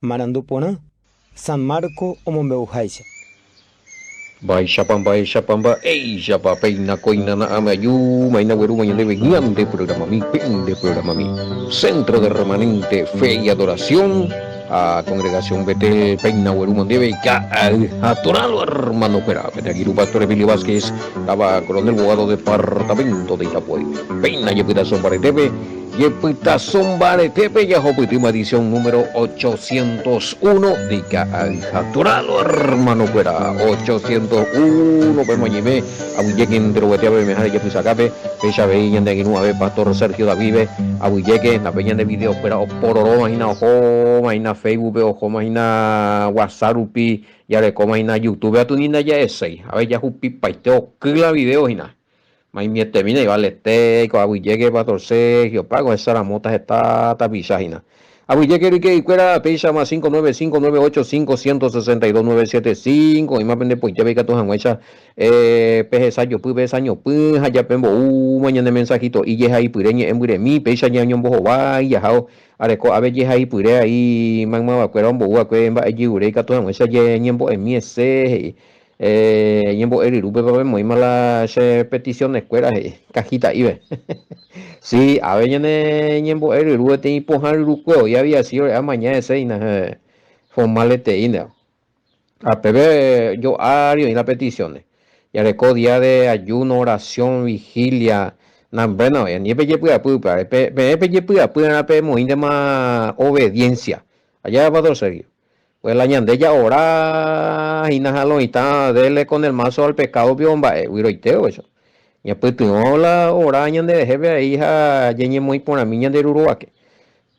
Marandupona, San Marco o Mombeujaise. Baisha pamba, Shapa, Peina, Coina, Amayu, Maina, Gueruma, de Venían de programa mi, pen de programa mi. Centro de Remanente, Fe y Adoración, a Congregación Betel, Peina, Gueruma, de Beca, Atoralo, hermano, Pera, Petagiru, Pastor Emilio Vázquez, estaba coronel abogado de departamento de Itapuay, Peina, Yepita Sombaretepe, Yepita Sombaretepe, Yajopitima, edición número 801, de Atoralo, hermano, Pera, 801, Pemoñime, Abuyequin, Droguetea, Bemejar, Yapizacape, Pecha Veilla, de Aguinua, Pastor Sergio Davive, Abuyeque, la peña de video, Pera, Pororo, Magina, Ojo, Magina Facebook, Ojo, Magina WhatsApp, Upi, ya le coma ina YouTube a tu nina ya ese a ver ya jupi paiteo kila video ina mai mi termina y vale te ko abu llegue para torcer yo pago esa la mota está tapizajina abu llegue que fuera pecha más 595985162 y más pende pues ya ve que tu hanguecha peje sayo pu be saño pu ya pembo mañana mensajito y ya ahí pureñe en bure mi pecha ya ñom bojo va y ya hao areko abe je hai pure ahí magma wa kwera mbo wa kwe mba ji ure ka to ngwe sa je nyembo emi ese nyembo eri rupe pa mo mala se petición escuela cajita ibe sí abe nyembo eri rupe te po han ruko ya había sido a mañana ese ina formalete ina a pebe yo ario y las peticiones y areko día de ayuno oración vigilia na bueno ni pe puya puya pe puya puya pe muy de más obediencia allá va a serio pues la ñande ya ora y na jalo y está dele con el mazo al pecado biomba wiroiteo eso y pues tu la ora ñande de jefe hija yenye muy por la miña de uruguake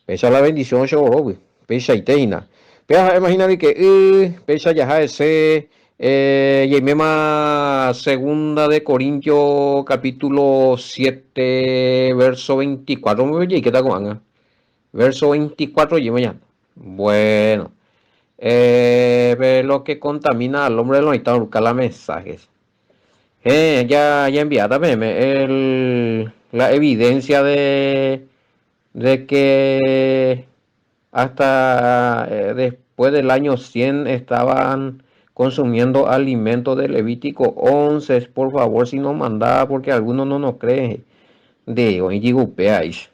pesa la bendición se oro pesa iteina pero imagínate que pesa ya ese y misma segunda de Corintios capítulo 7 verso 24 ¿qué está con verso 24 y mañana bueno lo que contamina al hombre de los estados buscar los mensajes ya enviada la evidencia de que hasta después del año 100 estaban consumiendo alimentos de Levítico 11, por favor, si nos manda, porque algunos no nos creen. Digo, y digo, veáis.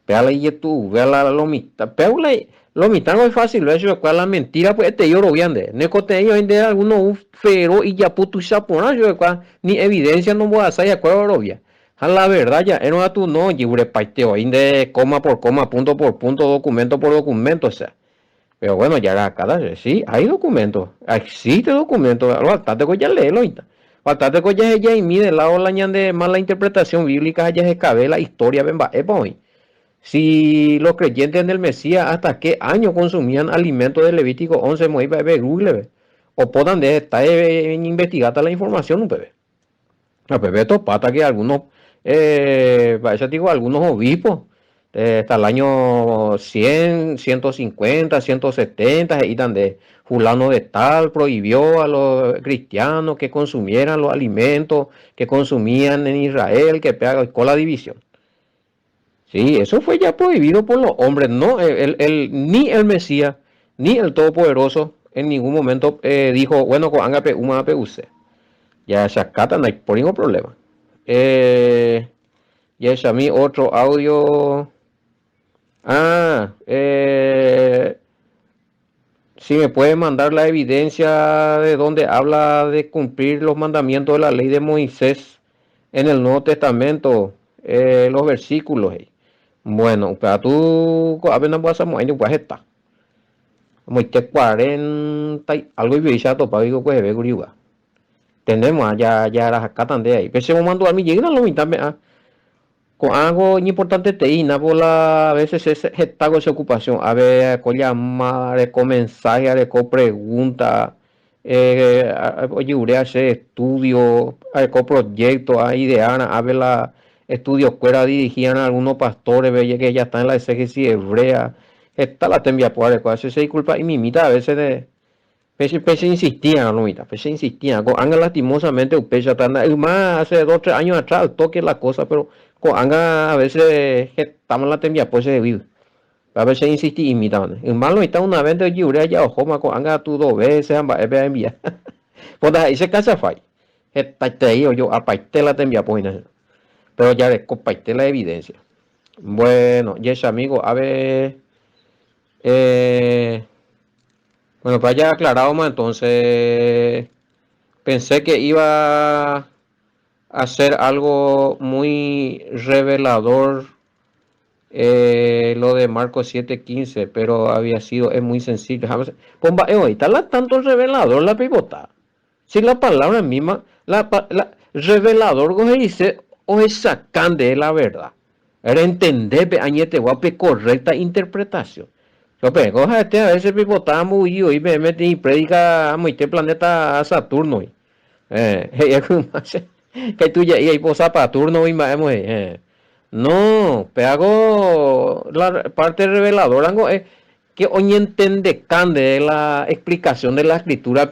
Veala y tú, veala la lomita. Veala lomita no es fácil, eso es la mentira, pues te lloro bien de. Necote yo en de algunos fero y ya puto sapona, yo ni evidencia no voy a hacer, ya cuál obvia. A la verdad ya, no a tu no, libre paiteo, de coma por coma, punto por punto, documento por documento, o sea. Pero bueno, ya cada sí, hay documentos, existe documento, bastante con ya léelo ahorita. Bastante con ya ella y mide la ola de mala interpretación bíblica, ya se cabe la historia, ven va, hoy. Si los creyentes en el Mesías, ¿hasta qué año consumían alimentos de Levítico 11? Google, o puedan de estar investigada la información, bebé. A bebé, esto pata que algunos, parece digo, algunos obispos, hasta el año 100, 150, 170, y donde fulano de tal prohibió a los cristianos que consumieran los alimentos que consumían en Israel, que pega con la división. Sí, eso fue ya prohibido por los hombres, no, ni el Mesías, ni el Todopoderoso en ningún momento dijo, bueno, con angape, uma usted. Ya se acata, no hay por ningún problema. Ya es a mí otro audio. Si me puede mandar la evidencia de donde habla de cumplir los mandamientos de la ley de Moisés en el Nuevo Testamento, los versículos. Bueno, para tú, apenas vas a mover, pues está. Como este 40 y algo y ya topa, digo, pues, ve, guriuga. Tenemos ya las acá de ahí. Pero se me mandó a mí, llegan a la mitad, con algo importante te ina por la a veces es esta ocupación a ver con llamar con mensaje con pregunta oye hacer estudio con proyectos ahí de Ana a ver la estudios fuera dirigían a algunos pastores veía que ya están en la exégesis hebrea esta la tembia por eso se disculpa y mimita a veces de Pese insistía, no mira, Pese insistía, con Anga lastimosamente, Pese más hace 2 o 3 años atrás, toque la cosa, pero con Anga a veces estamos la tembia, pues se vive. a veces insistí imitan el malo está una vez de yure ya ojo ma con anga tu 2 veces amba ebe envía pues ahí se casa fai está te yo apaite la te envía pues pero ya le compartí la evidencia. Bueno, yes amigo, a ver, bueno, pues ya aclarado más, entonces pensé que iba a hacer algo muy revelador lo de Marcos 7:15, pero había sido, es muy sencillo. Pomba, está la tanto revelador la pivota. Si la palabra misma, la revelador, como se dice, o es sacan de la verdad. Era entender, añete guape, correcta interpretación. Yo pego, a veces pivotaba muy y me metí y predica muy este planeta Saturno. Que tú ya y posa para Saturno y más, no, pero la parte reveladora que hoy entiende cande la explicación de la escritura,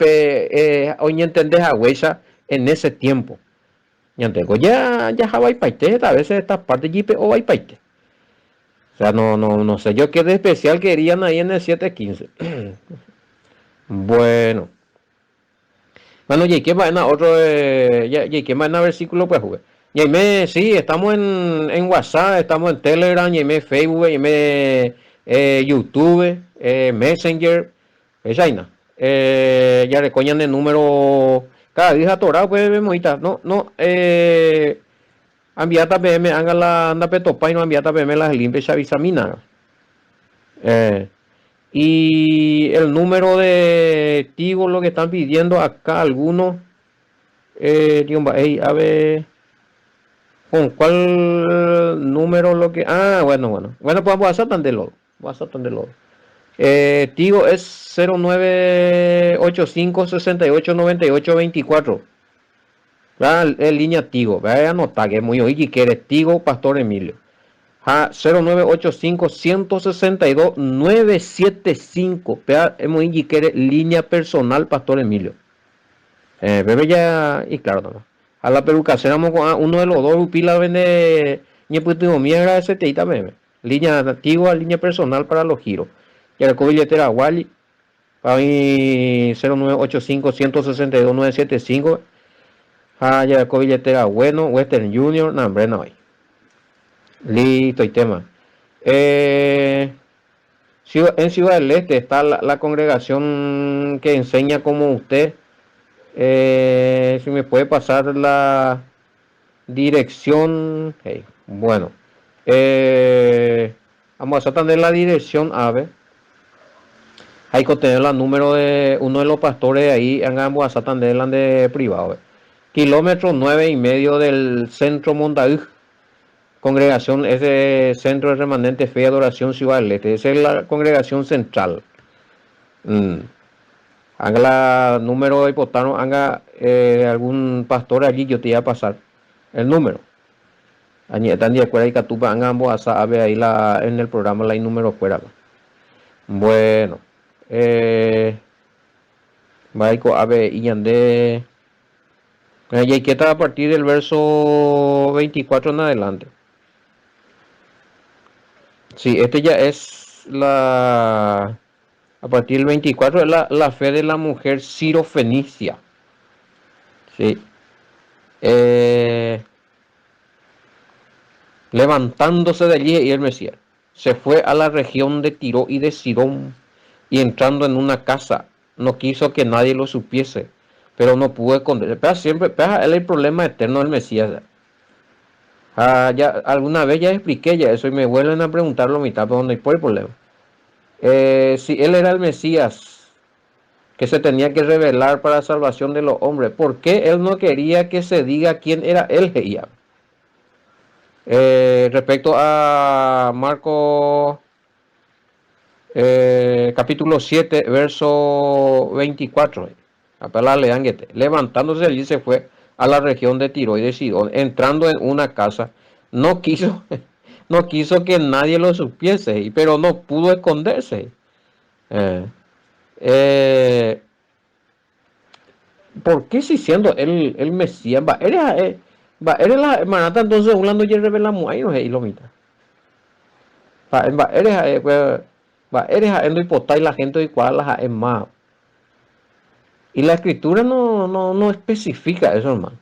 hoy entiende a huesa en ese tiempo. Ya tengo ya Hawaii paite, a veces esta parte jipe o paite. O sea, no sé yo qué de especial querían ahí en el 7:15. Bueno. Bueno, y qué va en otro, y qué va en versículo pues jugué. Y me, sí, estamos en WhatsApp, estamos en Telegram, y me Facebook, y me YouTube, Messenger, China. Ya le coñan el número, cada día atorado, pues, no, enviata PM, haga la anda petopa y no enviata PM las limpias avisamina. Y el número de Tigo, lo que están pidiendo acá algunos, a ver, ¿con cuál número lo que? Bueno, pues vamos a hacer tan de lodo. Tigo es 0985689824. Es línea Tigo. Vaya a anotar que es muy oye que eres Tigo Pastor Emilio. 0985-162-975. Hemos indicado línea personal Pastor Emilio. Bebé ya, y claro, no. A la peluca, seremos con uno de los dos pilas vende ni puto mierda ese teita bebé. Línea antigua, línea personal para los giros. Y el billetera Wally, para mí 0985-162-975. Ya el billetera bueno, Western Junior, no, hombre, no hay. Listo, y tema. En Ciudad del Este está la congregación que enseña como usted. Si me puede pasar la dirección. Bueno. Vamos a tener la dirección a ver. Hay que tener el número de uno de los pastores ahí. Vamos a tener la de privado. Kilómetro 9,5 del centro Montaúj. Congregación, ese centro de remanente fe y adoración Ciudad del Este. Esa es la congregación central. Haga la número de hipotano, haga algún pastor allí, yo te iba a pasar el número. Tan de acuerdo y catupa, haga ambos a ver ahí en el programa la número fuera. Bueno, Maico, a ver, y ande. Y que está a partir del verso 24 en adelante. Sí, este ya es a partir del 24 es la fe de la mujer sirofenicia. Sí. Levantándose de allí y el Mesías se fue a la región de Tiro y de Sidón, y entrando en una casa no quiso que nadie lo supiese, pero no pudo esconderse. Pero siempre es el problema eterno del Mesías. Ya alguna vez ya expliqué ya eso y me vuelven a preguntarlo a mitad, pero no hay por el problema. Si él era el Mesías que se tenía que revelar para la salvación de los hombres, ¿por qué él no quería que se diga quién era él? Respecto a Marcos capítulo 7 verso 24, levantándose allí se fue a la región de Tiro y de Sidón, entrando en una casa, no quiso que nadie lo supiese, pero no pudo esconderse. ¿Por qué si siendo el Mesías eres la hermanata entonces hablando y revelamos ahí y lo mita? eres endo hipotai la gente y cuál es más. Y la escritura no especifica eso, hermano.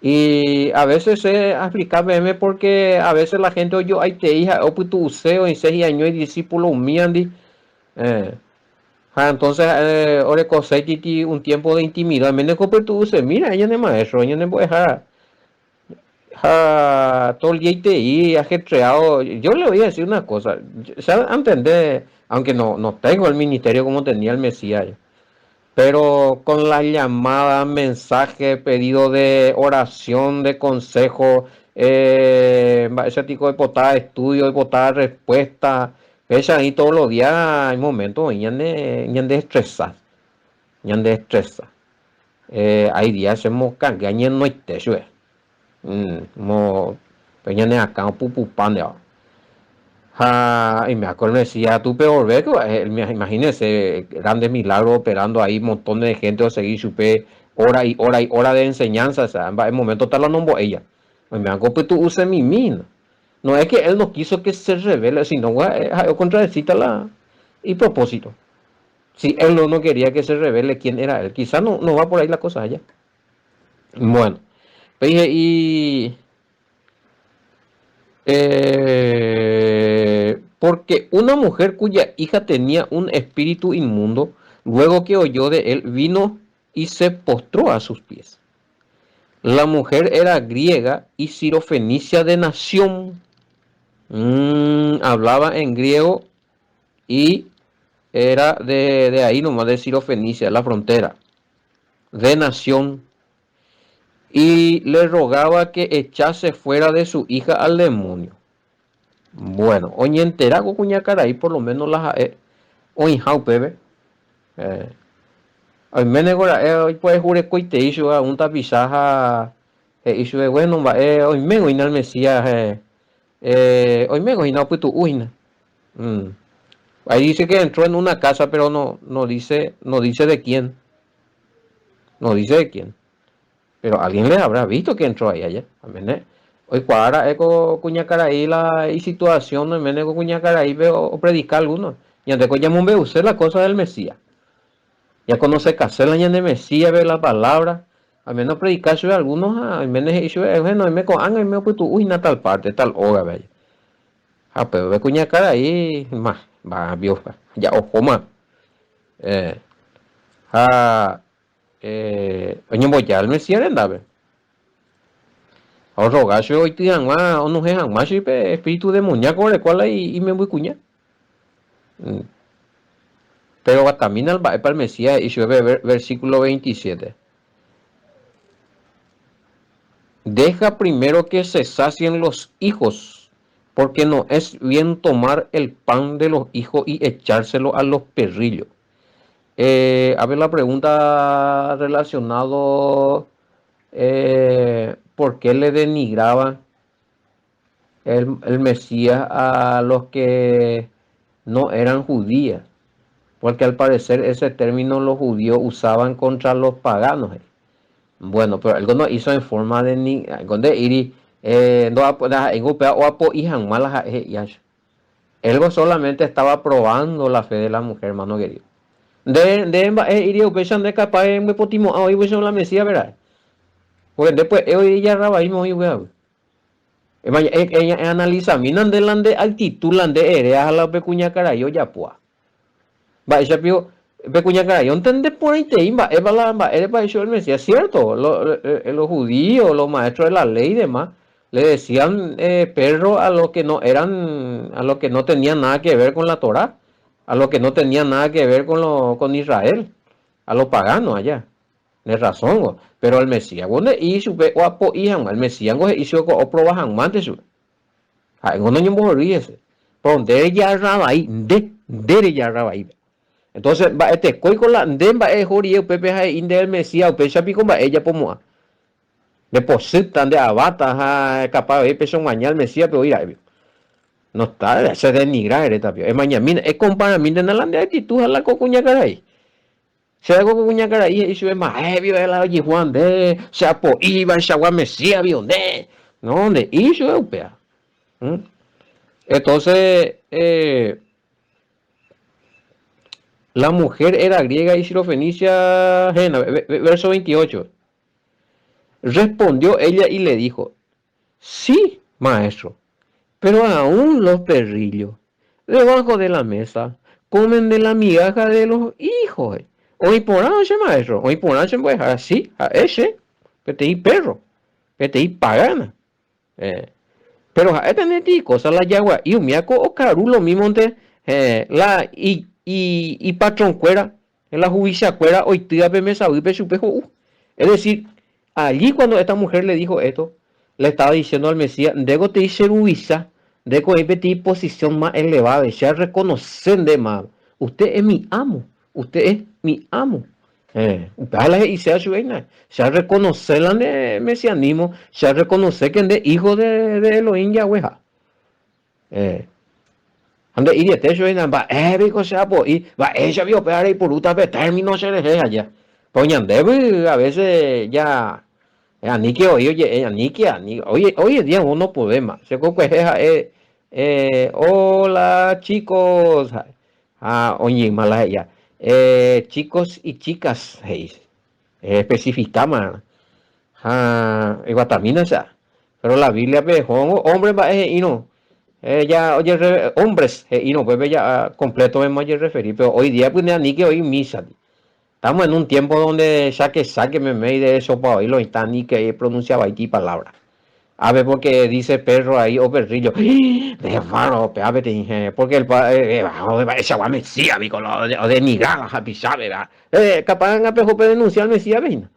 Y a veces se aplica meme porque a veces la gente oye ay te hija o tu useo en 6 años y discípulo miandi entonces ore cosetti un tiempo de intimidad me neco tu use mira ella no es maestro ella no puede dejar todo el día y te y ajetreado yo le voy a decir una cosa ¿sabe? Entender aunque no tengo el ministerio como tenía el Mesías pero con la llamada, mensaje, pedido de oración, de consejo, ese tipo de potada de estudio, de potada de respuesta, ella ahí todos los días hay momentos y de estresar, de estresar. Hay días hacemos cagaña no hay techo, como peña de acá un pupupan de y me acuerdo, me decía, tú peor ves, imagínese, grandes milagros operando ahí, montón de gente, o seguir supe hora y hora y hora de enseñanza, o sea, en momento tal la nombro ella. Me acuerdo, pues tú uses mi mina. No es que él no quiso que se revele, sino que contradecita la y propósito. Si él no quería que se revele quién era él, quizás no va por ahí la cosa allá. Bueno, pues y porque una mujer cuya hija tenía un espíritu inmundo, luego que oyó de él, vino y se postró a sus pies. La mujer era griega y sirofenicia de nación. Hablaba en griego y era de ahí nomás, de Sirofenicia, la frontera, de nación. Y le rogaba que echase fuera de su hija al demonio. Bueno, oye entera con cuñacaray por lo menos las oye how bebé hoy menegora hoy puede jure coite hizo un tapizaja hizo de bueno va hoy me hoy al mesías hoy me hoy no pues tu uina ahí dice que entró en una casa pero no dice de quién no dice de quién pero alguien le habrá visto que entró ahí allá hoy cuadra eco cuñacaray la y situación no menego cuñacaray veo o predicar algunos y antes ya me usé la cosa del Mesías ya conoce casela ya de Mesías ve la palabra al menos predicar sobre algunos al menos eso bueno me con anga me pues tu uy na tal parte tal hora ve pero ve cuñacaray más va vio ya ojo más eh oye voy ya el Mesías andaba o rogacho hoy tiran más o no jean más espíritu demoníaco de cual y me voy cuña pero camina para el Mesías y se ve versículo 27 deja primero que se sacien los hijos porque no es bien tomar el pan de los hijos y echárselo a los perrillos. A ver la pregunta relacionado por qué le denigraba el Mesías a los que no eran judíos, porque al parecer ese término los judíos usaban contra los paganos. Bueno, pero algo no hizo en forma de ni donde iri no en upea o apo hijan malas él solamente estaba probando la fe de la mujer, hermano querido. De iri upechan de capaz me potimo hoy voy la Mesías, ¿verdad? Pues después hoy ya rabaímos hoy weón. Ella analiza minan delante altitud lande erea a la pecuña carayo ya pues. Va ella pio pecuña carayo entende por ahí te imba es para eso el Mesías, cierto, los judíos, los maestros de la ley y demás le decían perro a los que no eran, a los que no tenían nada que ver con la Torá, a los que no tenían nada que ver con Israel, a los paganos allá. De razón, pero el Mesías, ¿dónde hizo o apo hijan? El Mesías hizo o probajan más de su. No hay un ese. Pero de ya raba ahí, de ya raba ahí. Entonces, va este coi con la de va jorie pepe ha inde el Mesías, pecha pico va ella pomo. Depositan de abata capaz de peso mañana el Mesías, pero ir ahí. No está, se denigrar esta pio. Es mañana, es comparamiento en la actitud a la cocuña caray. Se hago con cuña cara y se ve más heavy de la oye Juan de se apo iba el shagua Mesías vio de no de hizo upea Entonces, la mujer era griega y sirofenicia, verso 28. Respondió ella y le dijo, sí, maestro, pero aún los perrillos debajo de la mesa comen de la migaja de los hijos. Hoy por anoche, maestro, hoy por anoche, pues así, a ese, que te di perro, que te di pagana. Pero a esta neti cosa la yagua y un miaco o caru lo mismo ante la y patrón cuera en la justicia cuera hoy tía mesa pe supejo. Es decir, allí cuando esta mujer le dijo esto, le estaba diciendo al Mesías, dego te dice ruiza, dego te posición más elevada, ya reconocen de más. Usted es mi amo, usted es mi amo. Y se reconoce la de mesianismo, se reconoce que es hijo de Elohim Yahweh. Ande y de techo y nada, bico sea po y va ella vio pegar y por uta término se le allá. Poñan debe a veces ya Aniki oye Aniki hoy en día uno podemos se coque hola chicos oye mala ella chicos y chicas hey, especificamos igual también esa pero la Biblia ve hombre va y no ya oye hombres y no pues ya completo me voy a referir pero hoy día pues ni que hoy misa estamos en un tiempo donde saque me de eso para hoy lo está ni que pronunciaba aquí palabras a ver porque dice perro ahí o perrillo de faro a te dije porque el ese agua mesía mi color de mirar happy sabe capaz en apejo puede denunciar mesía ven.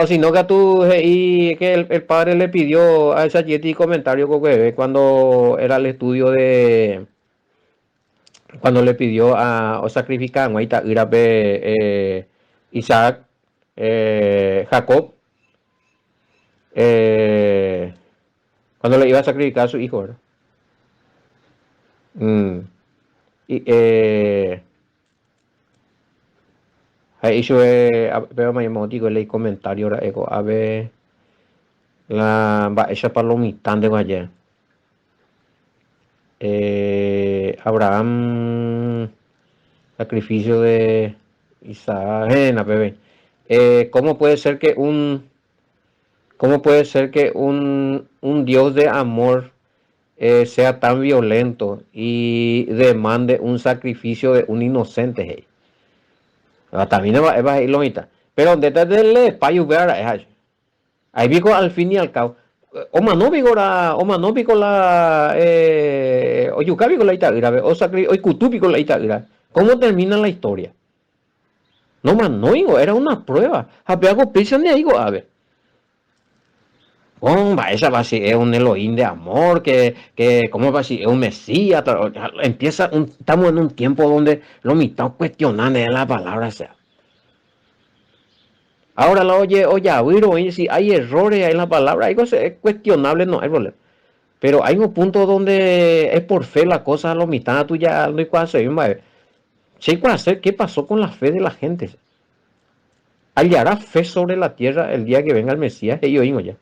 Si no que tú y que el padre le pidió a esa Yeti comentario cuando era el estudio de cuando le pidió a sacrificar a Isaac Jacob cuando le iba a sacrificar a su hijo, ¿verdad? Y ahí yo veo me digo el comentario ahora a ver la va esa palomita de ayer Abraham sacrificio de Isaac bebé cómo puede ser que un Dios de amor sea tan violento y demande un sacrificio de un inocente hey? También va a ir lomita pero detrás de payo ver ahí vico al fin y al cabo Oma no vico la oyuca vico la itagra o sacri hoy kutu vico la itagra cómo termina la historia no man no digo era una prueba hago prisa de digo a ver esa va a ser es un Elohim de amor que cómo va a ser es un Mesías estamos en un tiempo donde lo mitad cuestionando de la palabra sea ahora la oye si hay errores en la palabra hay cosas cuestionables no hay problema pero hay un punto donde es por fe la cosa lo mitad tuya no hay cuál hacer qué pasó con la fe de la gente hallará fe sobre la tierra el día que venga el Mesías y yo digo ya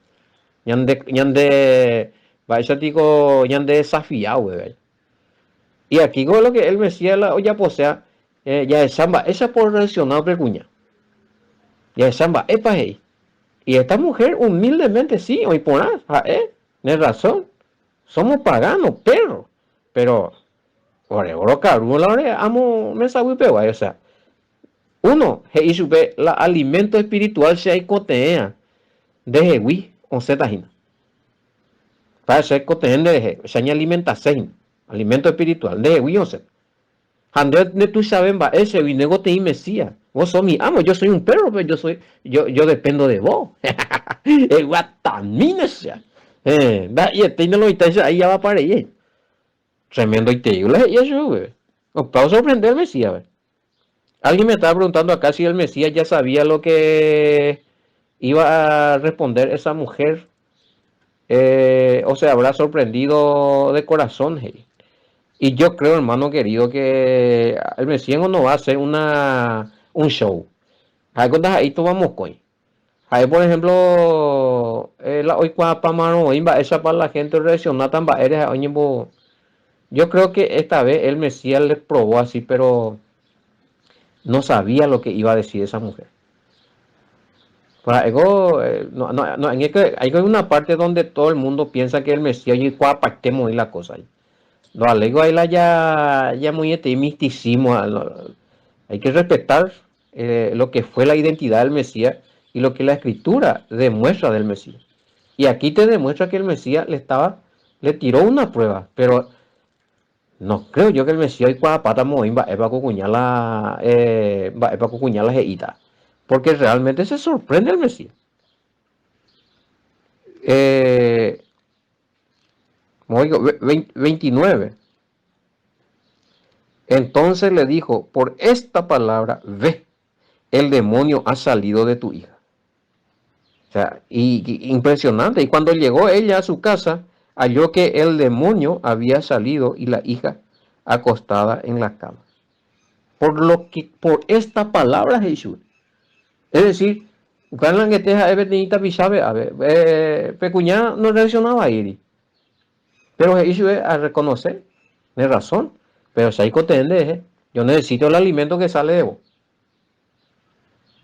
ñande va eso digo ñande desafiado güey y aquí con lo que el Mesías la olla posea ya es samba esa por reaccionar precuña ya es samba epa hey y esta mujer humildemente sí hoy por tienes razón somos paganos perros pero por ejemplo caru la amo me sabe peor o sea uno y sube la alimento espiritual se hay cotea de jehui o zetajina para ser cotejen de se hay alimentación alimento espiritual de jehui o zet Andrés de tú sabes va ese vinego te mesía vos sos mi amo yo soy un perro pero yo dependo de vos el guatamina sea y este no lo está ahí ya va para ahí tremendo y te digo y eso güey para sorprender el Mesías güey. Alguien me estaba preguntando acá si el Mesías ya sabía lo que iba a responder esa mujer o se habrá sorprendido de corazón hey. Y yo creo hermano querido que el Mesías no va a hacer un show hay cosas ahí tomamos coin ahí por ejemplo la hoy para mano esa para la gente reaccionar tan eres Yo creo que esta vez el Mesías le probó así, pero no sabía lo que iba a decir esa mujer. Hay una parte donde todo el mundo piensa que el Mesías y cuapactemos y la cosa. Lo alego ahí la ya muy misticismo. Hay que respetar lo que fue la identidad del Mesías y lo que la escritura demuestra del Mesías. Y aquí te demuestra que el Mesías le tiró una prueba, pero no creo yo que el Mesías y cuapata moimba es para cucuñar la jeita. Porque realmente se sorprende el Mesías. Eh, 29. Entonces le dijo, por esta palabra, ve, el demonio ha salido de tu hija. O sea, impresionante. Y cuando llegó ella a su casa, halló que el demonio había salido y la hija acostada en la cama. Por esta palabra Jesús. Es decir, Pecuñá no reaccionaba a ir. Pero Jesús a reconocer, de razón. Pero si hay que yo necesito el alimento que sale de vos.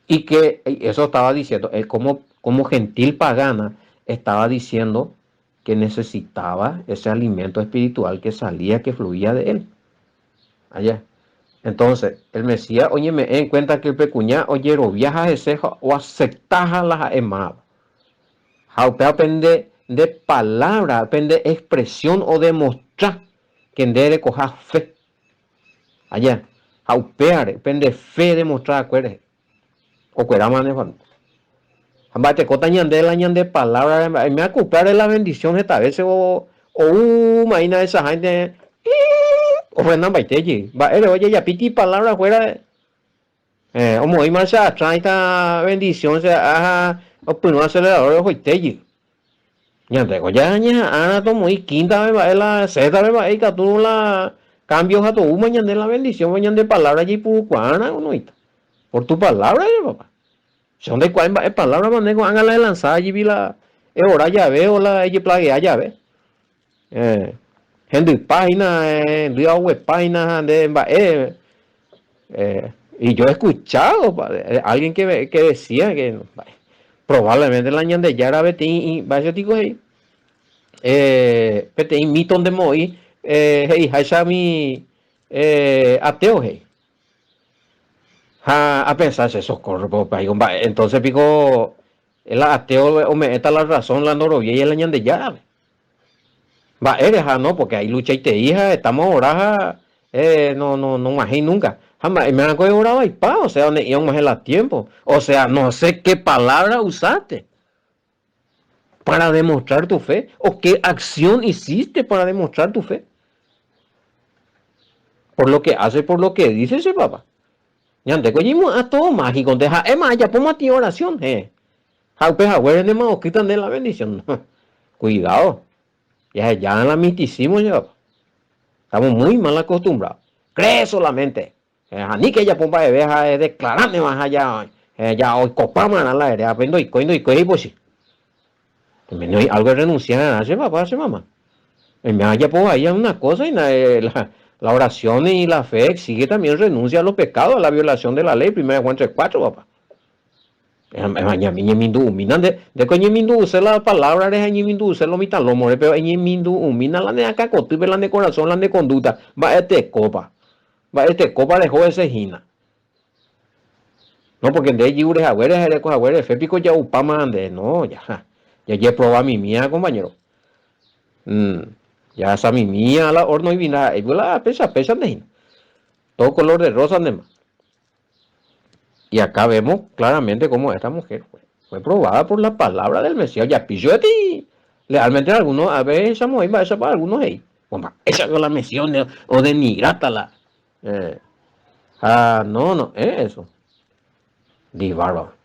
Y que eso estaba diciendo, él como gentil pagana estaba diciendo que necesitaba ese alimento espiritual que salía, que fluía de él. Allá. Entonces, el Mesías, oye, me en cuenta que el pecuñá, oye, o viaja de ceja o aceptaja las emadas. Jaupea depende de palabra, depende de expresión o demostrar que debe coger fe. Allá. Jaupea depende de fe demostrar, acuérdate. O cuerama de Juan. Ambate cota ñande la ñande palabra, me a comprar la bendición esta vez o maina esa gente o renan baiteji. Va oye ya piti palabra fuera o muy marcha trae esta bendición se a o puno acelerador de hoiteji. Ñande ya ña ana to muy quinta me va la seta me va y que tú la cambios a tu ñande la bendición ñande palabra allí pu cuana uno por tu palabra papá. Son de cuál palabra manejo, hagan la lanzada allí vi la hora ya ve o la ella plague ya ve. Gente página, web página de y yo he escuchado alguien que decía que probablemente la ñande ya era betín y vaya digo hey betín mitón de moi hey haisa mi ateo hey a pensarse socorro entonces pico el ateo o me está la razón la norovia y el año de llave va eres no porque hay lucha y te hija estamos ahora no más nunca jamás me han cogido ahora y pa o sea donde íbamos en la tiempo o sea no sé qué palabra usaste para demostrar tu fe o qué acción hiciste para demostrar tu fe por lo que hace por lo que dice ese papá ñante coñimos a todo mágico deja más ya pongo a ti oración quitan de la bendición cuidado ya en la misticismo ya estamos muy mal acostumbrados cree solamente ni que ella pompa de veja declararme más allá ya hoy copamos a la aire aprendo y pues no hay algo de renunciar a hacer papá hace mamá me haya pues ahí una cosa y la oración y la fe exige también renuncia a los pecados, a la violación de la ley, 1 Juan 3:4, papá. De coño mindu use la palabra de añi mindu use lo mitan lo more pero añi mindu umina la de acá cotuve la de corazón la de conducta va este copa dejó ese gina no porque de yure agüere fe pico ya upama ande no ya proba mi mía compañero ya esa mi mía la horno y vina y la pesa de todo color de rosa de más y acá vemos claramente cómo esta mujer fue probada por la palabra del Mesías ya pillo de ti realmente algunos a veces esa mujer va a para algunos ahí esa es la misión o denigrátala no eso di bárbaro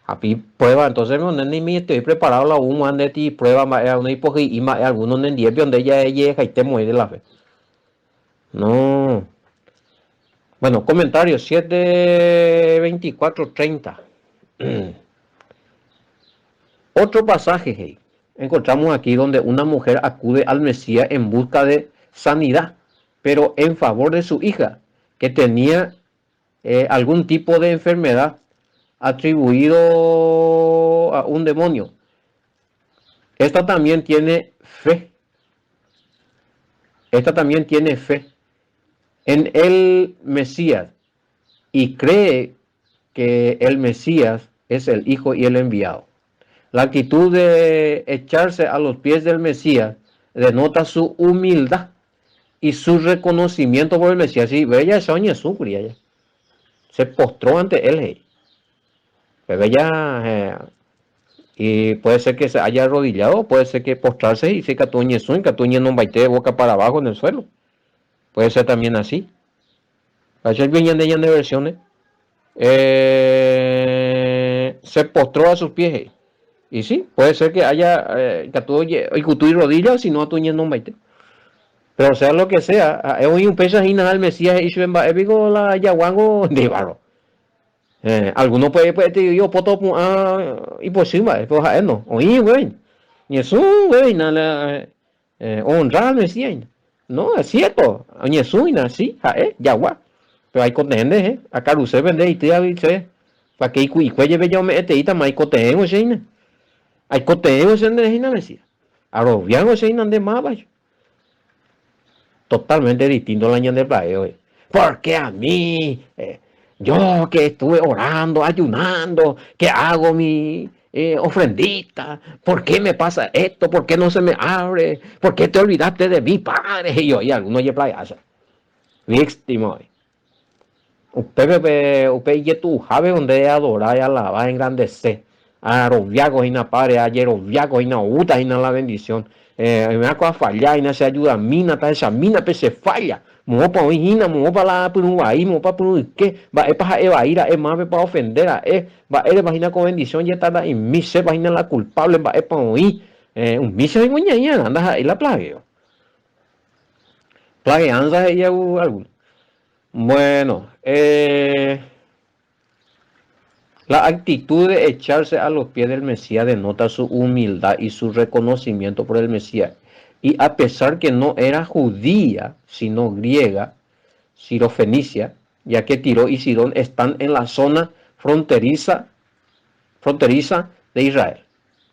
Api prueba, entonces ni estoy preparado la un de ti prueba una hipoji y más algunos en 10 donde ella y te muere de la fe. No. Bueno, comentarios 7, 24, 30. Otro pasaje, hey. Encontramos aquí donde una mujer acude al Mesías en busca de sanidad. pero en favor de su hija, que tenía algún tipo de enfermedad atribuido a un demonio. Esta también tiene fe. Esta también tiene fe en el Mesías y cree que el Mesías es el Hijo y el enviado. La actitud de echarse a los pies del Mesías denota su humildad y su reconocimiento por el Mesías. Sí, ella se postró ante él. Pero ella, y puede ser que se haya arrodillado, puede ser que postrarse y se catuñe no baite de boca para abajo en el suelo. Puede ser también así. Ayer venían de ellas de versiones. Se postró a sus pies. Y sí, puede ser que haya y cutu y rodillas, si no a tu no baite. Pero sea lo que sea, es un peso y nada el Mesías y su épico la yaguango de barro. Algunos puede decir yo poto y pues sí, va, pues a él no. Oye, güey. Y eso, güey, nada honrar al Mesías. No, es cierto. Oye, eso y nada, sí, yagua. Pero hay contenidos, a carusel vende y te avise. Para que y cuelle bello me te ita mai contenidos, ¿sí? Hay contenidos en el Mesías. Arrobiano, ¿sí? Nande más, vaya. Totalmente distinto al año del playo. Porque a mí, yo que estuve orando, ayunando, que hago mi ofrendita, ¿por qué me pasa esto? ¿Por qué no se me abre? ¿Por qué te olvidaste de mi padre? Y yo, y algunos ya playaza. Víctima. Usted y tu jave donde adorar y alabar, engrandecer. A roviago y na padre, a yeroviago y na uta y na la bendición. Me ha fallar y no se ayuda a mina, esa mina pues se falla. Mo pa hina, mo pa la ahí, mo pa que va para evadir a más para ofender a va vagina con bendición ya está y mi se vagina la culpable va para oír un mise de muñeña anda ahí la plague. Plague anda ella alguno. Bueno, la actitud de echarse a los pies del Mesías denota su humildad y su reconocimiento por el Mesías. Y a pesar que no era judía, sino griega, sirofenicia, ya que Tiro y Sidón están en la zona fronteriza de Israel.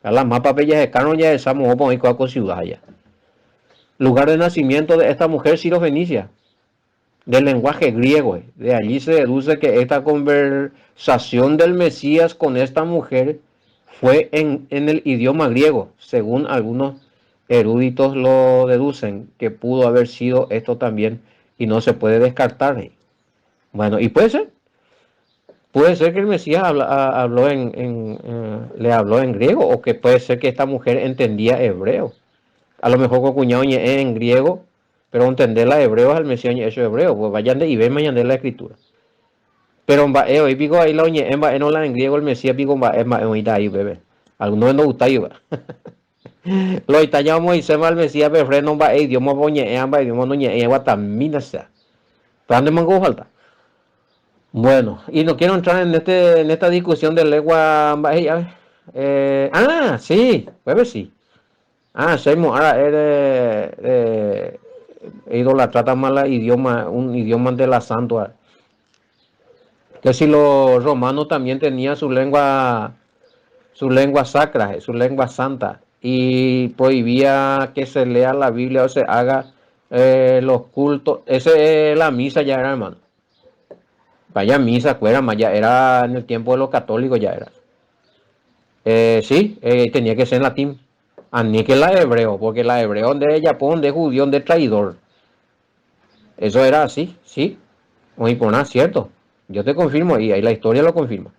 A la mapa bella de Cano ya estamos con ciudad ya. Lugar de nacimiento de esta mujer sirofenicia, del lenguaje griego. De allí se deduce que esta conversación del Mesías con esta mujer fue en el idioma griego, según algunos eruditos lo deducen, que pudo haber sido esto también y no se puede descartar. Bueno, y puede ser que el Mesías le habló en griego, o que puede ser que esta mujer entendía hebreo. A lo mejor con cuñado en griego, pero entender la hebreo al Mesías eso hebreo, pues vayan de y ven mañana de la escritura. Pero hoy digo ahí la oñe no la en griego el Mesías digo ahí bebé. Algunos no gusta yo. Lo italiano Moisés al Mesías befre no va idioma boñe idioma no ñe guatamina sea. ¿Para dónde mango falta? Bueno, y no quiero entrar en esta discusión de lengua. Sí, bebé sí. Seimo ahora idolatra mala idioma, un idioma de la santo. Que si los romanos también tenían su lengua sacra, su lengua santa, y prohibía que se lea la Biblia o se haga los cultos. Esa es la misa ya era, hermano. Vaya misa, fuera, ya era en el tiempo de los católicos ya era. Sí, tenía que ser en latín. Ni que la hebreo, porque la hebreo de Japón, de judío, de traidor. Eso era así, sí. Oye, por nada, cierto. Yo te confirmo y ahí la historia lo confirma.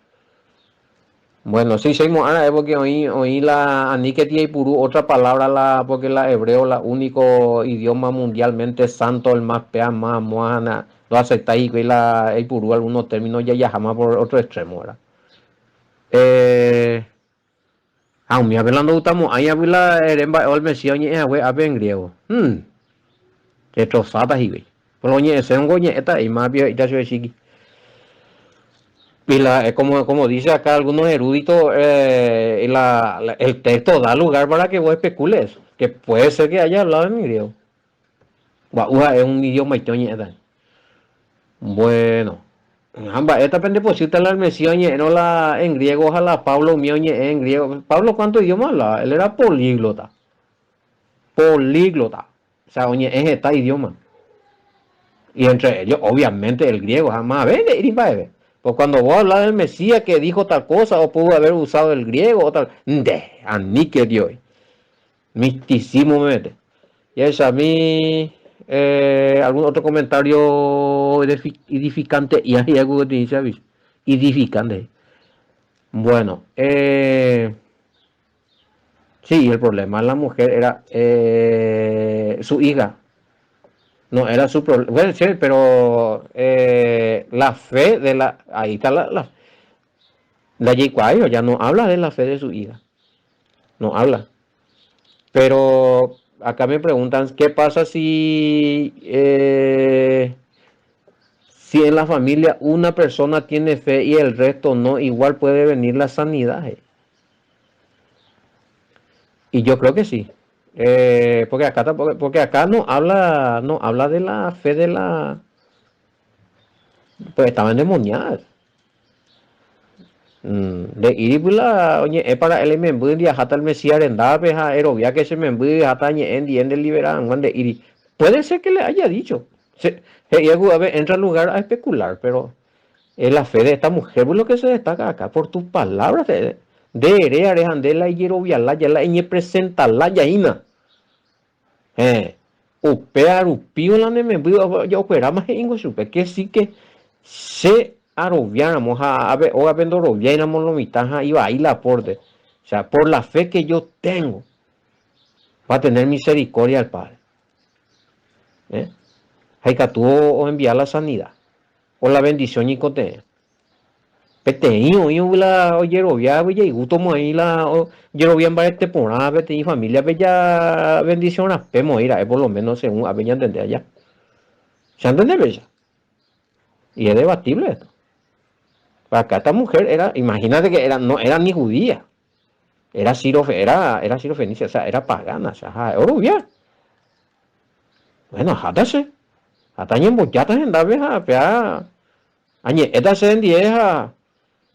Bueno, sí, seguimos ahora, porque oí la aniquetia y purú, otra palabra, porque la hebreo, la único idioma mundialmente santo, el más pea, más moana, lo aceptáis y la el purú, algunos términos ya jamás por otro extremo, ¿verdad? Aún me hablando estamos ahí habla el Mesías en griego. Que trozadas y ve. Por lo ñe se ngoñe esta y más bien ya se chiqui. Y como dice acá algunos eruditos, el texto da lugar para que vos especules, que puede ser que haya hablado en griego. Guauja es un idioma itoñe. Bueno. Esta pendeposita la Mesías no la en griego, ojalá Pablo mío en griego. Pablo, ¿cuántos idiomas hablaba? Él era políglota. Políglota. O sea, oye, es esta idioma. Y entre ellos, obviamente, el griego. Jamás vende ir para pues cuando vos hablas del Mesías que dijo tal cosa, o pudo haber usado el griego o tal. A mí que Dios. Misticismo me mete. Y eso a mí. ¿Algún otro comentario edificante? Y hay algo que te dice, ¿sabes? Edificante. Bueno, sí, el problema de la mujer era su hija. No era su problema. Bueno, sí, pero la fe de la. Ahí está la Yicuayo, ya no habla de la fe de su hija. No habla. Pero acá me preguntan, ¿qué pasa si en la familia una persona tiene fe y el resto no? Igual puede venir la sanidad. Y yo creo que sí. Porque acá no habla de la fe de la. Pues estaban endemoniadas. De iribula, oye, es para el membudi hasta el Mesías arendada, peja, erovia que se membudi hasta en dien de liberan, de iri. Puede ser que le haya dicho. Entra al lugar a especular, pero es la fe de esta mujer, por lo que se destaca acá, por tus palabras de ere arejandela y yerovia la ya la ñe presenta la yaina. Upea rupio la ne membudi ya opera más ingo supe que sí que se aroviáramos o habiendo roviáramos lo mitad iba ahí la aporte. O sea, por la fe que yo tengo, va a tener misericordia al Padre. Hay que tú o enviar la sanidad o la bendición y cote. Peteño, yo la yerovia, y gusto ahí la yerovia en varias temporadas, peteño familia, bella bendición a pemo ir a por lo menos según a bella entender allá. ¿Se entiende bella? Y es debatible esto. Acá esta mujer era, imagínate que no era ni judía, era sirofenicia, o sea, era pagana, o sea, era rubia. Bueno, játase, hasta en bochatas en la vieja, pea, esta se endieja,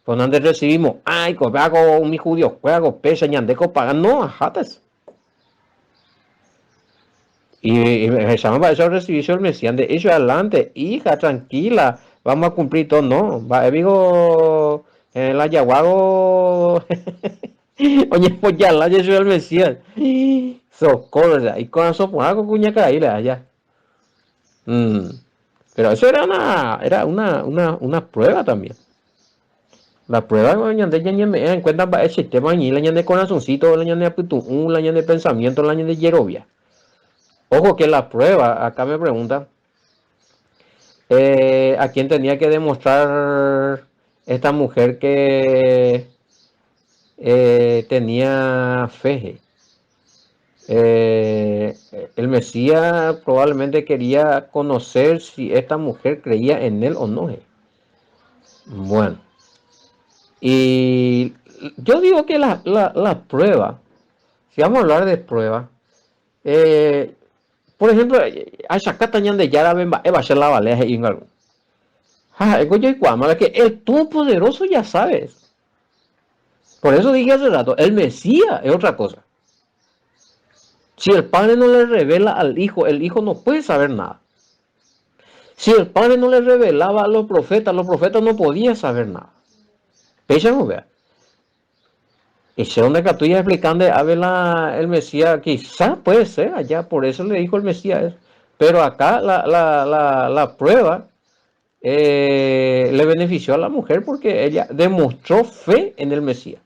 pues donde recibimos, ay, hago mi judío, juego, pesa, ñandeco, pagan, no, játase. Y empezamos para eso recibir el Mesías de ellos adelante, hija, tranquila, vamos a cumplir todo, no, va, digo, el ayahuago, oye, pues ya la Jesús el Mesías, socorro, y con eso por algo cuña caída allá. Pero eso era una prueba también. La prueba de ya me en cuenta el sistema y la de corazoncito, la de apetú, la de pensamiento, la de yerovia. Ojo que la prueba, acá me pregunta, ¿a quién tenía que demostrar esta mujer que tenía fe? El Mesías probablemente quería conocer si esta mujer creía en él o no. Bueno, y yo digo que la prueba, si vamos a hablar de prueba, por ejemplo, hay sacatañan de Yara Bemba, va a ser la baleja y algo. Que el Todopoderoso ya sabes. Por eso dije hace rato, el Mesías es otra cosa. Si el Padre no le revela al Hijo, el Hijo no puede saber nada. Si el Padre no le revelaba a los profetas no podían saber nada. Péchame, vea. Y si donde que tú ya explicando el Mesías, quizá puede ser allá, por eso le dijo el Mesías. Pero acá la prueba le benefició a la mujer porque ella demostró fe en el Mesías.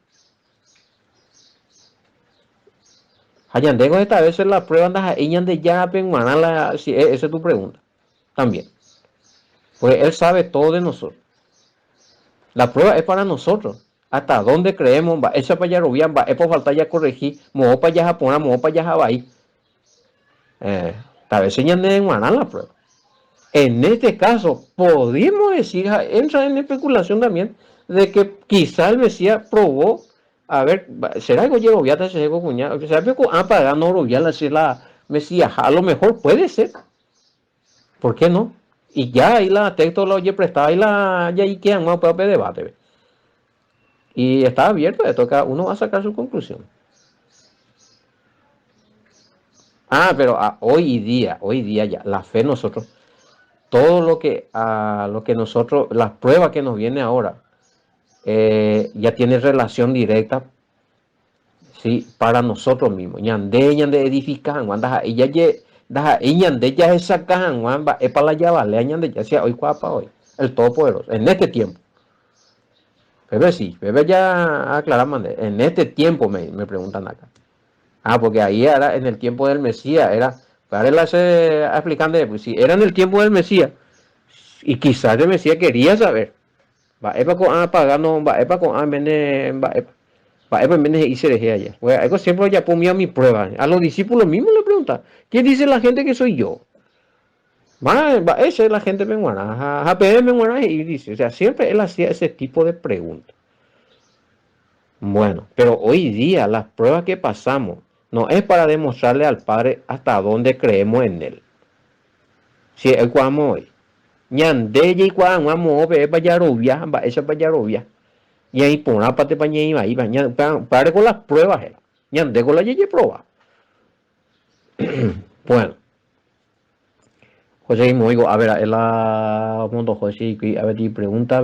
Hayandego esta vez es la prueba de ya si esa es tu pregunta. También. Pues él sabe todo de nosotros. La prueba es para nosotros. Hasta dónde creemos, va, esa para allá robian, va, es por falta ya corregir, mojo para allá japonés, mojo para allá jabaí. Tal vez señan de la prueba. En este caso, podemos decir, entra en especulación también, de que quizá el Mesías probó, a ver, será que llevo viata se llegó cuñado, será que pagando robial así la Mesías, a lo mejor puede ser. ¿Por qué no? Y ya ahí la texto lo oye prestada y ya ahí quedan más para debate. ¿Ve? Y está abierto, esto cada uno va a sacar su conclusión. Pero hoy día ya, la fe nosotros, todo lo que nosotros, las pruebas que nos viene ahora, ya tiene relación directa, ¿sí? Para nosotros mismos. Ñande edifican, ella ñande ya es sacan, es para la llave, le ñande ya sea hoy cuapa hoy, el Todopoderoso, en este tiempo. Bebé sí, bebé ya aclaramos, en este tiempo me preguntan acá. Porque ahí era en el tiempo del Mesías, era, para él explicando, pues si era en el tiempo del Mesías, y quizás el Mesías quería saber, va epa con pagano, va epa con va epa menes y se dejé allá. Pues algo siempre ya ponía mi prueba. A los discípulos mismos le preguntan, ¿qué dice la gente que soy yo? Esa es la gente menguana, y dice, o sea, siempre él hacía ese tipo de preguntas. Bueno, pero hoy día las pruebas que pasamos no es para demostrarle al Padre hasta dónde creemos en Él. Si es cuando hoy. Ñandeye y cuando vamos a ver Bayarovia, esa Bayarovia. Y ahí por una parte para ahí, para con las pruebas. Ñande con la yeye prueba. Bueno. José, oigo, a ver, el mundo José, a ver, pregunta,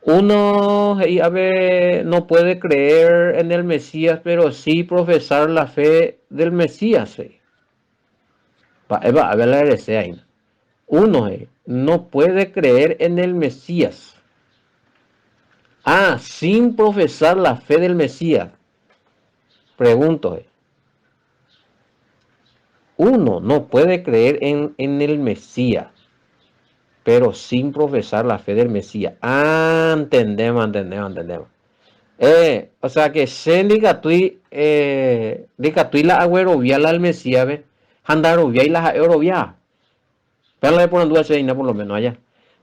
uno, a ver, no puede creer en el Mesías, pero sí profesar la fe del Mesías. A ver, la heresía ahí. Uno, no puede creer en el Mesías. Sin profesar la fe del Mesías. Pregunto, uno no puede creer en el Mesías, pero sin profesar la fe del Mesías. Entendemos. O sea que se dicatui la agüerovia la al Mesías, andarovia y la eurovia. Pero le ponen duda se por lo menos allá.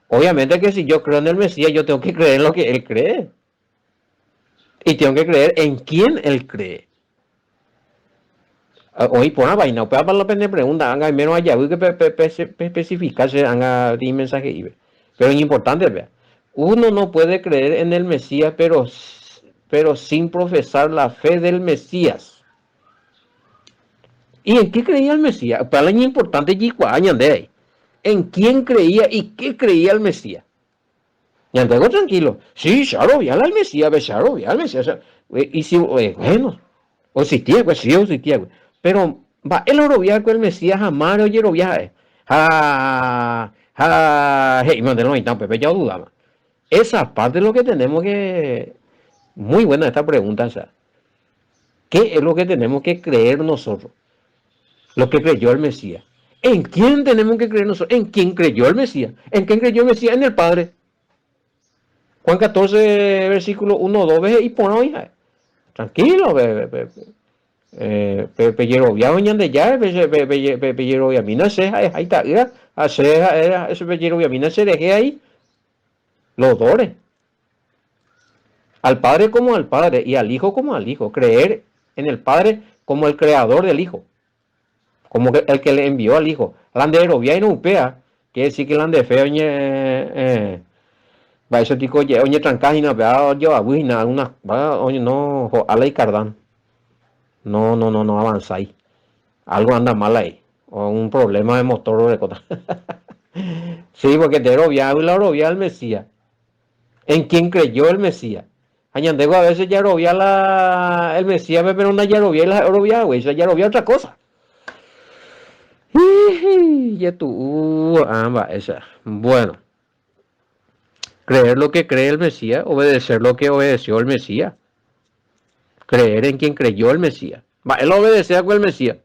Obviamente que si yo creo en el Mesías, yo tengo que creer en lo que él cree. Y tengo que creer en quién él cree. Hoy por una vaina, para la pena pregunta, haga menos allá, que especificarse, haga di mensaje. Pero es importante, vea. Uno no puede creer en el Mesías, pero sin profesar la fe del Mesías. ¿Y en qué creía el Mesías? Para lo importante de ¿en quién creía y qué creía el Mesías? Y andego tranquilo. Sí, claro, ya el Mesías, claro, ya el Mesías. Y si, bueno, o si tiene, pues sí, o si tiene. Pero va, el oro viaje el Mesías jamás oye oro viaje. Hey, no, no, no, Pepe, ya dudaba. Esa parte es lo que tenemos que. Muy buena esta pregunta, o sea. ¿Qué es lo que tenemos que creer nosotros? Lo que creyó el Mesías. ¿En quién tenemos que creer nosotros? ¿En quién creyó el Mesías? ¿En quién creyó el Mesías? En el Padre. Juan 14, versículo 1, 2, veces y pon hija. Tranquilo, Pellerovia, de ya, Pellerovia, mina se, ahí está, ese Pellerovia, mina se deje ahí, los dores. Al Padre como al Padre y al Hijo como al Hijo. Creer en el Padre como el creador del Hijo. Como el que le envió al Hijo. Landerovia y no upea, quiere decir que landefeo, va eso tico oye trancajina vea yo abuina una va oye no ala y cardán no avanzáis algo anda mal ahí o un problema de motor o de cosas. Sí, porque te robia el Mesías. ¿En quién creyó el Mesías? Añandego a veces ya robia el Mesías, pero una ya robia y la robia, güey, ya robia otra cosa. Y tú, esa. Bueno. Creer lo que cree el Mesías, obedecer lo que obedeció el Mesías. Creer en quien creyó el Mesías. Él obedecía con el Mesías.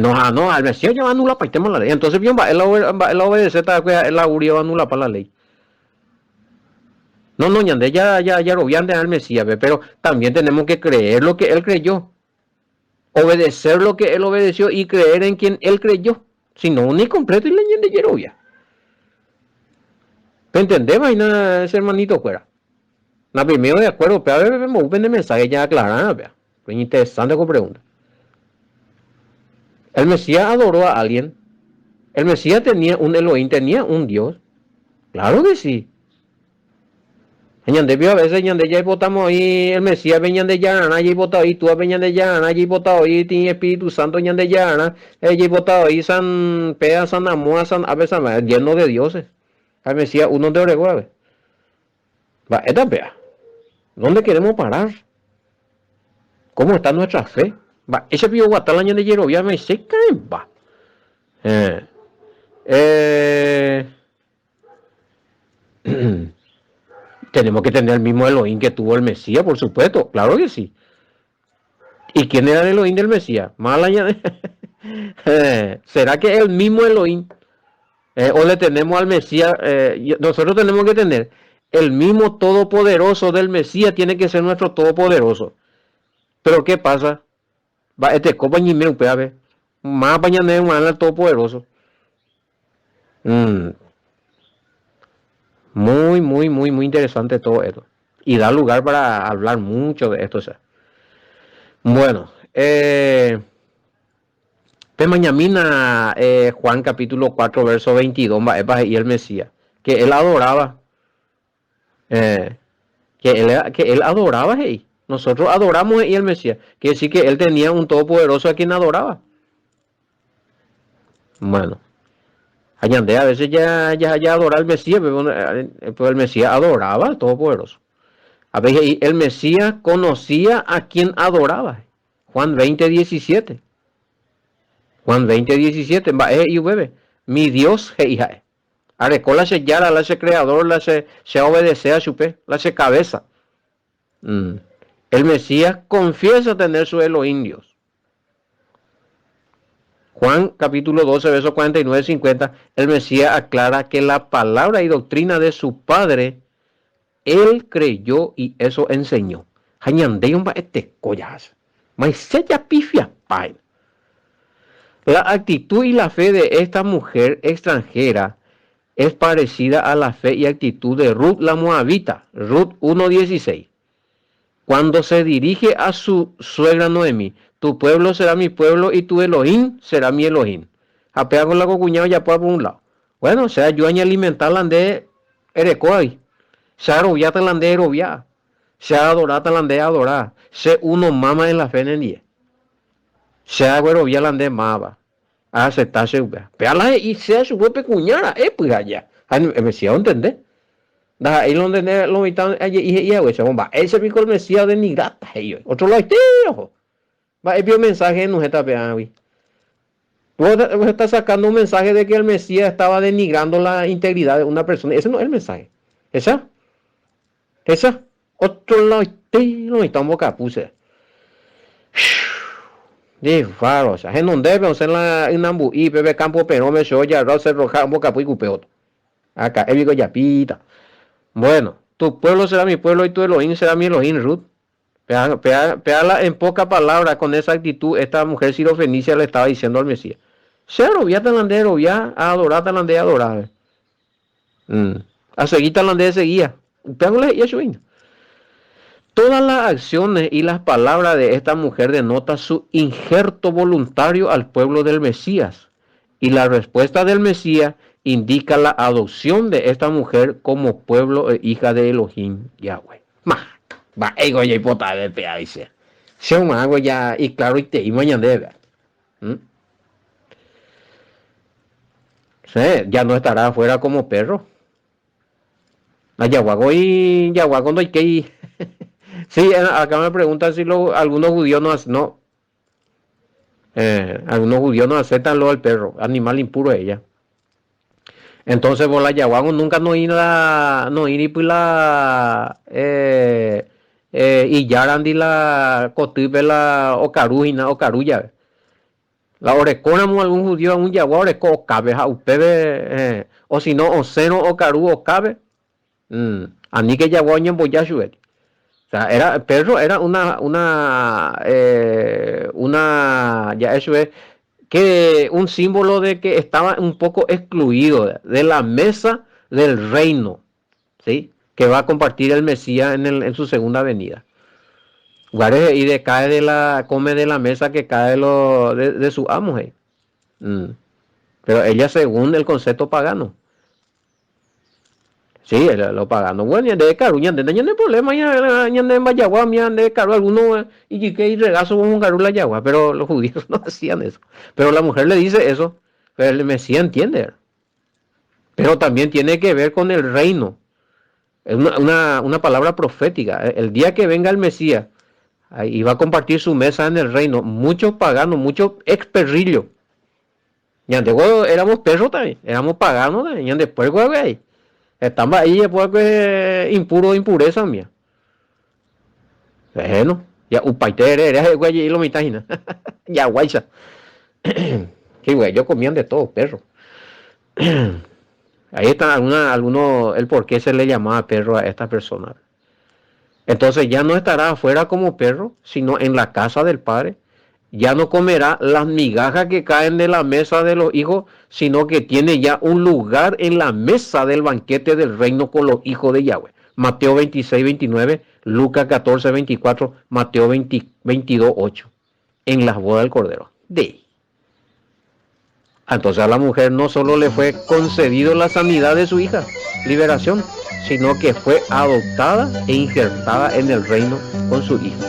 No, al Mesías ya anula para la ley. Entonces, bien, él obedece, él augurio anula para la ley. No, ñande, ya robiante al Mesías, pero también tenemos que creer lo que él creyó. Obedecer lo que él obedeció y creer en quien él creyó. Si no, ni completo y le ñande ya robia. ¿Entendemos? Y nada, ese hermanito fuera. La primero de acuerdo, pero a ver, me de mensaje ya aclarada, es interesante con pregunta. El Mesías adoró a alguien. El Mesías tenía un Elohim, tenía un Dios. Claro que sí. Ñande vio a veces ñande ya votamos ahí el Mesías venían de Yarana, ya votado ahí tú venían de Yarana, ya votado ahí tiene Espíritu Santo ñande Yarana, ya votado ahí San Pea, San Amua, San Ave, San lleno de dioses. El Mesías uno de Oregón. Va, esta pea. ¿Dónde queremos parar? ¿Cómo está nuestra fe? Va, ese pío guatala ñande Yerovia me seca, va. Tenemos que tener el mismo Elohim que tuvo el Mesías, por supuesto, claro que sí. ¿Y quién era el Elohim del Mesías? ¿Será que es el mismo Elohim? ¿O le tenemos al Mesías? Nosotros tenemos que tener el mismo todopoderoso del Mesías, tiene que ser nuestro todopoderoso. Pero ¿qué pasa? Va, este copa ni me ver. Más pañane más el todopoderoso. Muy interesante todo esto. Y da lugar para hablar mucho de esto. O sea. Bueno, mañana Juan capítulo 4, verso 22, y el Mesías, que él adoraba, que él adoraba, hey. Nosotros adoramos y el Mesías, quiere decir que él tenía un todopoderoso a quien adoraba. Bueno, añade a veces ya adora al Mesías, pero el Mesías adoraba al todopoderoso. A veces el Mesías conocía a quien adoraba. Juan 20:17. Juan 20:17. Y bebe. Mi Dios, hija. Arecola se yara, la se creador, la se obedece a su pe, la se cabeza. El Mesías confiesa tener su Elohim Dios. Juan capítulo 12, verso 49-50. El Mesías aclara que la palabra y doctrina de su padre él creyó y eso enseñó. La actitud y la fe de esta mujer extranjera es parecida a la fe y actitud de Ruth la Moabita, Ruth 1:16. Cuando se dirige a su suegra Noemí, tu pueblo será mi pueblo y tu Elohim será mi Elohim. Apea con la cocuñada ya por un lado. Bueno, o sea, yo año alimentarla de erecoy. Se arrobia talandé arrobia. Se adora talandé adorar. Se uno mama en la fe en el día. Se arrobia talandé mava. A aceptarse. Peala y sea su propia cuñara. Pues allá. Me decía, ¿entendés? Da ahí donde lo mitad allí y eso bomba. Ese pico el Mesías de nigrata. Otro lo ojo. Va, el mensaje no está peando. Vos estás sacando un mensaje de que el Mesías estaba denigrando la integridad de una persona. Ese no es el mensaje. Esa. Otro lado no está en boca puse. De faro, o sea, en donde debe ser la inambu y bebe campo pero me show ya rosa roja boca pui cupeoto. Acá el digo ya pita. Bueno, tu pueblo será mi pueblo y tu Elohim será mi Elohim, Ruth. Peala en pocas palabras con esa actitud esta mujer sirofenicia le estaba diciendo al Mesías. Se arrobia talandero ya a adorar talandé a adorar. A seguir talandé seguía. Pégale y eso vino. Todas las acciones y las palabras de esta mujer denotan su injerto voluntario al pueblo del Mesías. Y la respuesta del Mesías indica la adopción de esta mujer como pueblo e hija de Elohim Yahweh. Va, ego ya hipota de pea, dice. Se un hago ya, y claro, y te y mañana debe. Ya no estará afuera como perro. A Yahuago y Yahuago no hay que ir. Sí, acá me preguntan si algunos judíos no. Algunos judíos no aceptan lo del perro, animal impuro ella. Entonces, por la Yahuago nunca no ir y pues la y yarandi la cotipe la ocaruya. La orecona algún judío un Yahuago oreco cabe a usted o si no o seno o caru o cabe. Ani que Yahuago en boyashuet. O sea, perro era ya eso es, que un símbolo de que estaba un poco excluido de la mesa del reino, ¿sí? Que va a compartir el Mesías en su segunda venida. Y come de la mesa que cae de su amo, ¿sí? Mm. Pero ella según el concepto pagano. Sí, lo pagano. Bueno, ya de caro, ya no hay problema, ya de Mayagua, ya de caro alguno, y que regazo con un caro la yagua, pero los judíos no hacían eso. Pero la mujer le dice eso, pero el Mesías entiende. Pero también tiene que ver con el reino. Es una palabra profética. El día que venga el Mesías y va a compartir su mesa en el reino, muchos paganos, muchos experrillos. Y antes éramos perros también, éramos paganos también. Y después, güey, estamos ahí después impuro de impureza mía. Bueno, ya upaite eres güey y lo mitad. Ya guaysa. Sí, güey, ellos comían de todo, perro. Ahí está alguno el por qué se le llamaba perro a esta persona. Entonces ya no estará afuera como perro, sino en la casa del padre. Ya no comerá las migajas que caen de la mesa de los hijos, sino que tiene ya un lugar en la mesa del banquete del reino con los hijos de Yahweh. Mateo 26, 29, Lucas 14, 24, Mateo 22, 8. En las bodas del Cordero. Entonces a la mujer no solo le fue concedido la sanidad de su hija, liberación, sino que fue adoptada e injertada en el reino con su hija.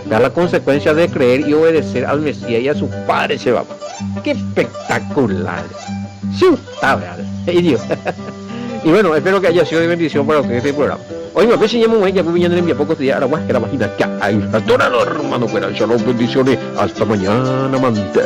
Da la consecuencia de creer y obedecer al Mesías y a su padre Sheba. ¡Qué espectacular! ¡Sí! Y bueno, espero que haya sido de bendición para ustedes este programa. Hoy me enseñamos ya muy bien en mi poco día, ahora que la página que hay. Hasta ahora, hermano, fuera, shalom, bendiciones, hasta mañana, amante.